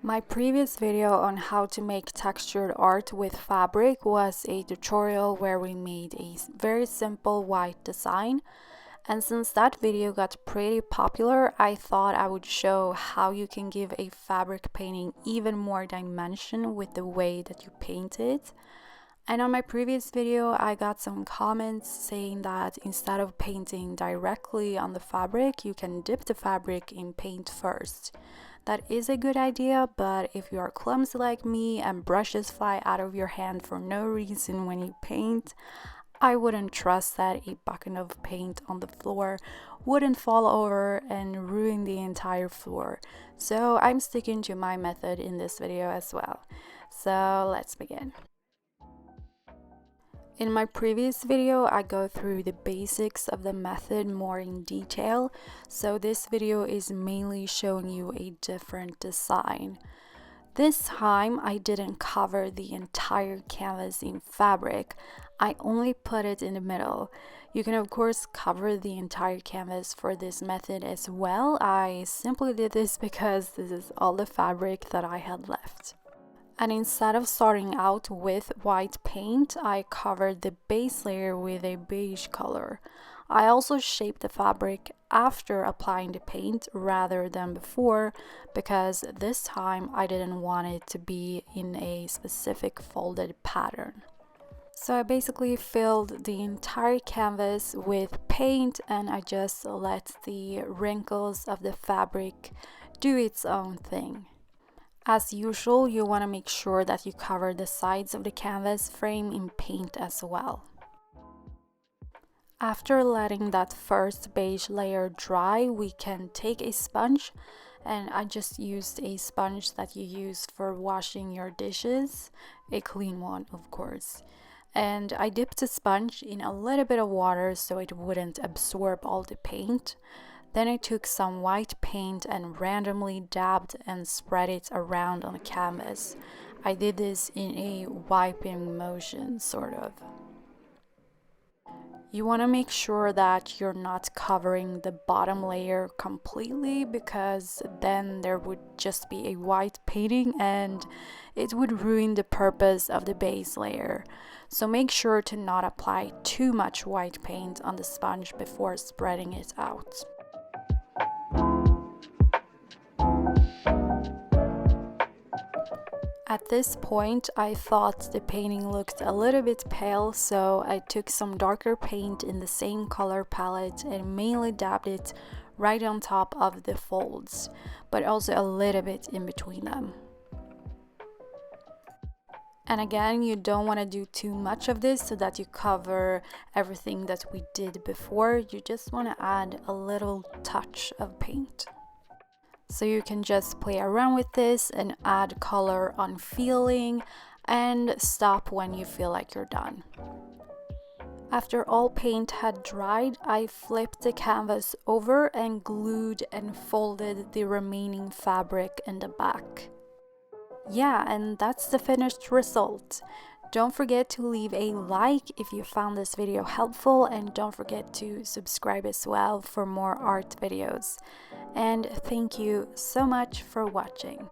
My previous video on how to make textured art with fabric was a tutorial where we made a very simple white design. And since that video got pretty popular, I thought I would show how you can give a fabric painting even more dimension with the way that you paint it. And on my previous video, I got some comments saying that instead of painting directly on the fabric, you can dip the fabric in paint first. That is a good idea, but if you are clumsy like me and brushes fly out of your hand for no reason when you paint, I wouldn't trust that a bucket of paint on the floor wouldn't fall over and ruin the entire floor. So I'm sticking to my method in this video as well. So let's begin. In my previous video, I go through the basics of the method more in detail, so this video is mainly showing you a different design. This time, I didn't cover the entire canvas in fabric, I only put it in the middle. You can of course cover the entire canvas for this method as well. I simply did this because this is all the fabric that I had left. And instead of starting out with white paint, I covered the base layer with a beige color. I also shaped the fabric after applying the paint rather than before, because this time I didn't want it to be in a specific folded pattern. So I basically filled the entire canvas with paint and I just let the wrinkles of the fabric do its own thing. As usual, you want to make sure that you cover the sides of the canvas frame in paint as well. After letting that first beige layer dry, we can take a sponge, and I just used a sponge that you use for washing your dishes, a clean one of course. And I dipped the sponge in a little bit of water so it wouldn't absorb all the paint. Then I took some white paint and randomly dabbed and spread it around on the canvas. I did this in a wiping motion, sort of. You want to make sure that you're not covering the bottom layer completely, because then there would just be a white painting and it would ruin the purpose of the base layer. So make sure to not apply too much white paint on the sponge before spreading it out. At this point, I thought the painting looked a little bit pale, so I took some darker paint in the same color palette and mainly dabbed it right on top of the folds, but also a little bit in between them. And again, you don't want to do too much of this so that you cover everything that we did before. You just want to add a little touch of paint. So you can just play around with this and add color on feeling and stop when you feel like you're done. After all paint had dried, I flipped the canvas over and glued and folded the remaining fabric in the back. Yeah, and that's the finished result. Don't forget to leave a like if you found this video helpful, and don't forget to subscribe as well for more art videos. And thank you so much for watching.